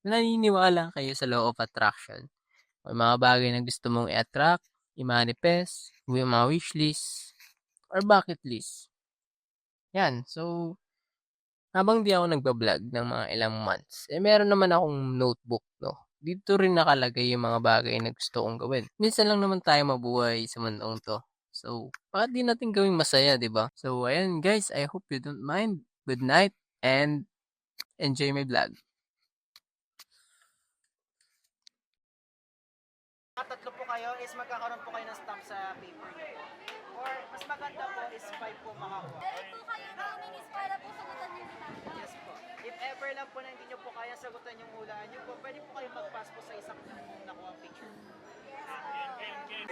naniniwala kayo sa law of attraction. May mga bagay na gusto mong i-attract, i-manifest, yung mga wishlist, or bucket list. Yan. So, habang di ako nagba-vlog ng mga ilang months, meron naman akong notebook, no? Dito rin nakalagay yung mga bagay na gusto kong gawin. Minsan lang naman tayo mabuhay sa mundong to. So, bakit di natin gawing masaya, di ba? So, ayan guys, I hope you don't mind. Good night and enjoy my vlog. Tatlo po kayo is magkakaroon po kayo ng stamp sa paper niyo po. Or mas maganda po is 5 po makakuha. Dahil po kayo na uminis para po sagutan yung ginagawa. Yes po. If ever lang po na hindi nyo po kaya sagutan yung hulaan nyo po, pwede po kayo mag-pass po sa isang nakuha picture.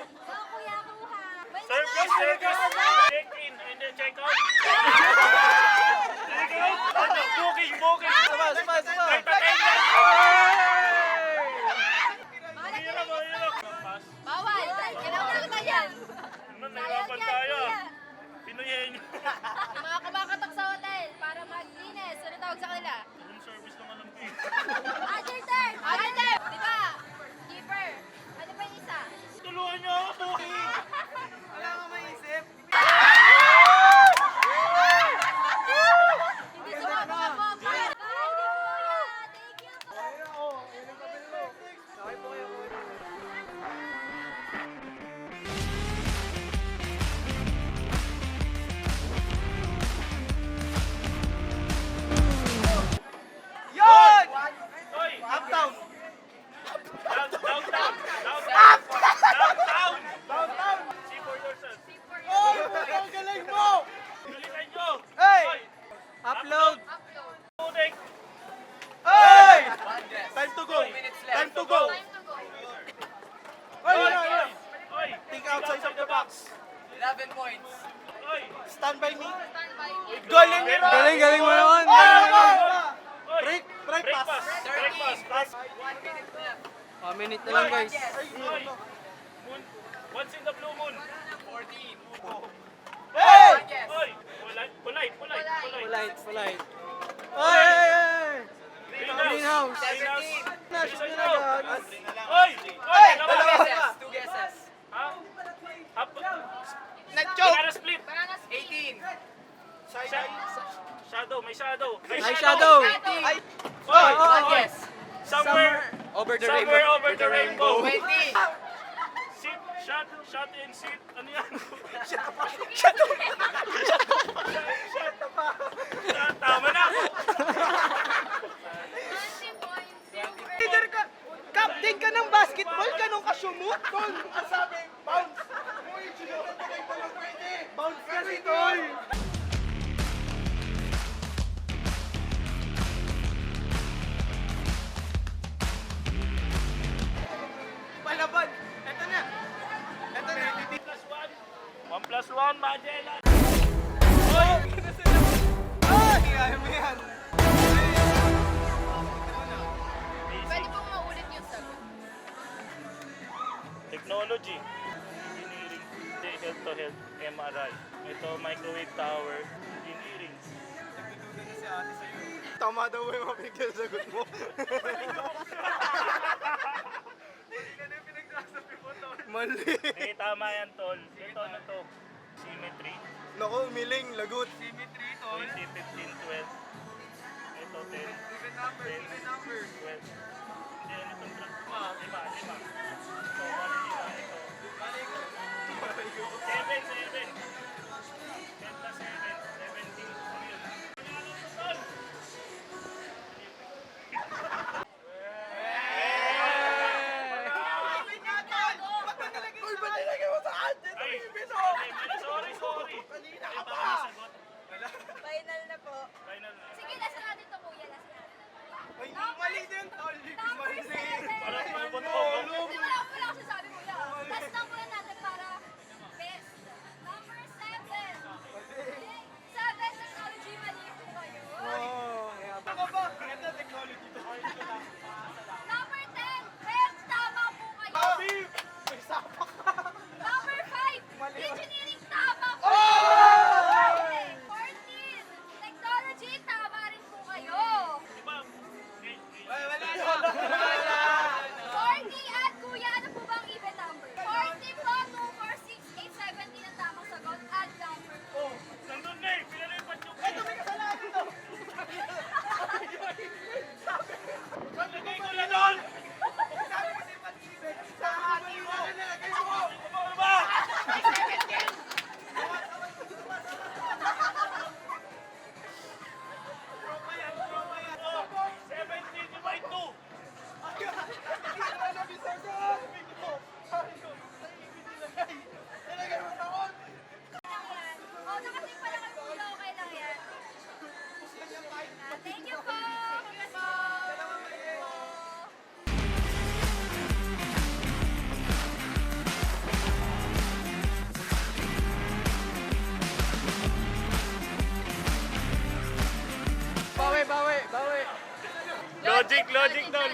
So, kuya, kuha. Service! Check in and then check out. Booking! Bawal! Kailangan sagutan yan! Nahirapan tayo. Pinuyin nyo. Yung mga kumakatok sa hotel para maglinis. Ano tawag sa kanila? Room service naman ang pay. Other term! Other term! Di ba? Keeper. Ano pa yung isa? Tulungan nyo ako, booking! Wala ka maisip. Hindi sumama po. Bye, kuya! Thank you po! Okay po kayo. Yun! Hoy! Up, down! Downtown! See for yourself. Oh, ang galing mo! Galingan nyo! Hey! Hoy! Upload! Booking! Hey! Time to go! Time to go! Time to go. Hoy! Think outside of the box. 11 points. Hoy! Stand by me. Stand by me. Galing mo naman. Break pass! Break pass! 1 minute left. 1 minute na lang guys. Hoy! Once in the blue moon! 14. Hey! Yes. Hoy! Polite! Polite. Hey! Greenhouse! 17. Bilisan nyo! Hoy! Hoy! Two Dalawa! guesses. 2 guesses. Ha? Nag-choke! Banana split! Banana split. 18. Shadow! May shadow! Ay, shadow! Ay! Hoy! 1 guess. Somewhere Over Somewhere over the rainbow! 20. Sit! Shot and sit! Ano yan? Tama na! 20 points. Silver. Leader ka! Captain ka ng basketball, ganun ka sumut, tol! Ang sabi, bounce! Uy, sinutan mo kayo pala pwede! Bounce kasi, tol! Palaban! Eto na! 1+1, Magellan! Ay! Ayaw mo yan! Pwede pong maulit yung sagot. Technology, engineering, health to health, MRI. Ito, microwave tower, engineering. Tama daw yung mabigyan sa sagot mo. Mali. Hindi, tama yan, tol. Ito, ano to? Symmetry, Naku, umiling, lagot. 2015-12. Ito, 10. 10, 12. Hindi, ano itong drug? 5. Ito, 1, ito. 7. 10 plus 7, 17. Ano yun? Ano to, tol? Uy, ba't nilagay mo sa atin? Ay, sorry. Kanina Ay, ka baka pa! may sagot. Final na po. Final na. Sige, lasa natin to kuya. Lasa natin. Ay, mali din, tol!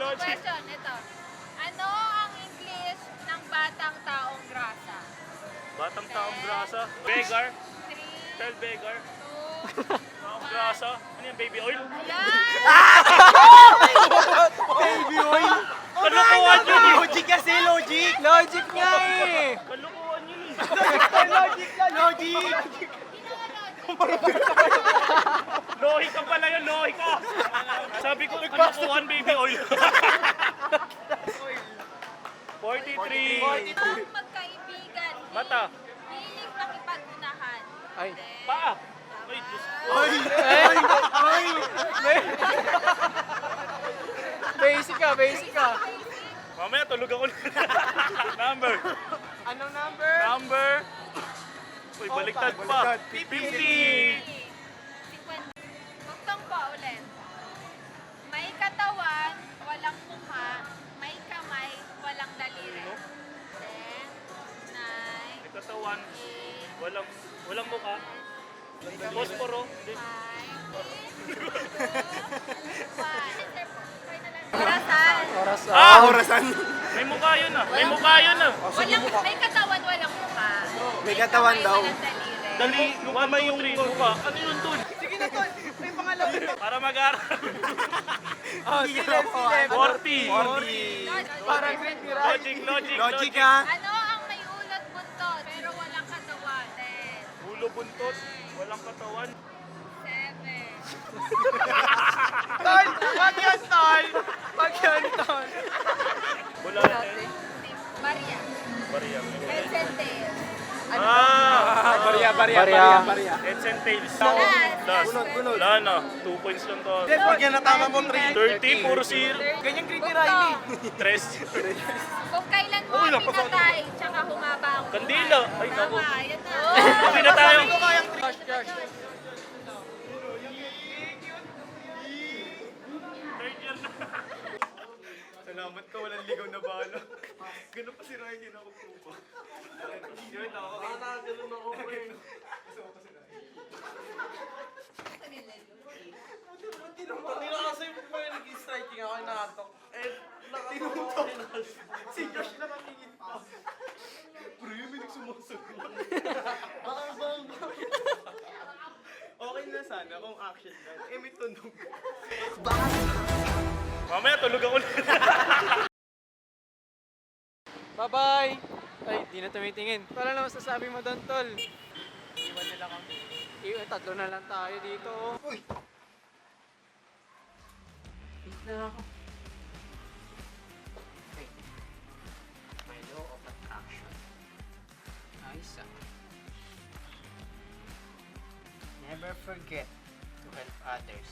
Logic. question, ito. Ano ang English ng batang taong grasa? Batang taong grasa. Beggar. 3, Tell beggar. 2, Taong grasa. Ano yan, baby oil? Yan! Baby oil. Kalukuhan yun eh. Logic kasi, logic. Logic nga eh. Kalukuhan yun eh. Logic ka, logic. Lohi ka pala yun, lohi ka. Sabi ko, kalukuhan baby oil. 43. Ang magkaibigan. Mata. Hilig makipag-unahan. Ay. Paa. Ay, Diyos ko. Basic ka. Mamaya tulog ako. Number. Anong number? Number. Uy, baliktad pa. 50. Bugtong po ulit. May katawan, walang mukha. May kamay, walang daliri. 10, 9, Katawan. 8, Walang mukha. Posporo. Hindi. 5, 4, 3, 2, 1. Orasan. Orasan. May mukha yun ah. May mukha yun ah. May katawan, walang mukha. May katawan kamay, daw. walang daliri. Dali, mukha yung mukha. Ano yun dun? Sige na, tol. May pangalawa. Para mag-aral. Silip. 40. Parang great mirage. Logic. Ano ang may ulot buntot pero walang katawan? 10, Ulo buntot. Walang katawan. 7, Tol, wag yan, tol. Bulate. Maria. Bariya. Heads and tails. Barya. Heads and tails. Last. Last. Gunod. Wala na. 2 points lang to. Pag yan natama mo, 3. 30, puro zero. Ganyan great mirage. Tres. Kung kailan mo pinatay, tsaka humaba ang Kandila. Ay, naku. Tama, yan na. Uwi na tayo. Third year na. Salamat ka, walang ligaw na bala. Ganun pa si Ryan, yun ako po. Yun ako. Ganun ako po eh. Hindi na kasi pa nag-striking ako inatok. Eh, nakatuntok. Si Josh na nakingit pa. Bro, yung binig sumusunod. Bang. Okay na sana kung action lang. Eh, may tunog. Mamaya tulog ako. Bye-bye! Ay, di na tumitingin. Para naman sasabi mo doon, tol. Iwan nila kami. Tatlo na lang tayo dito. Uy! Na ako. Okay. My law of attraction. Nice. Never forget to help others.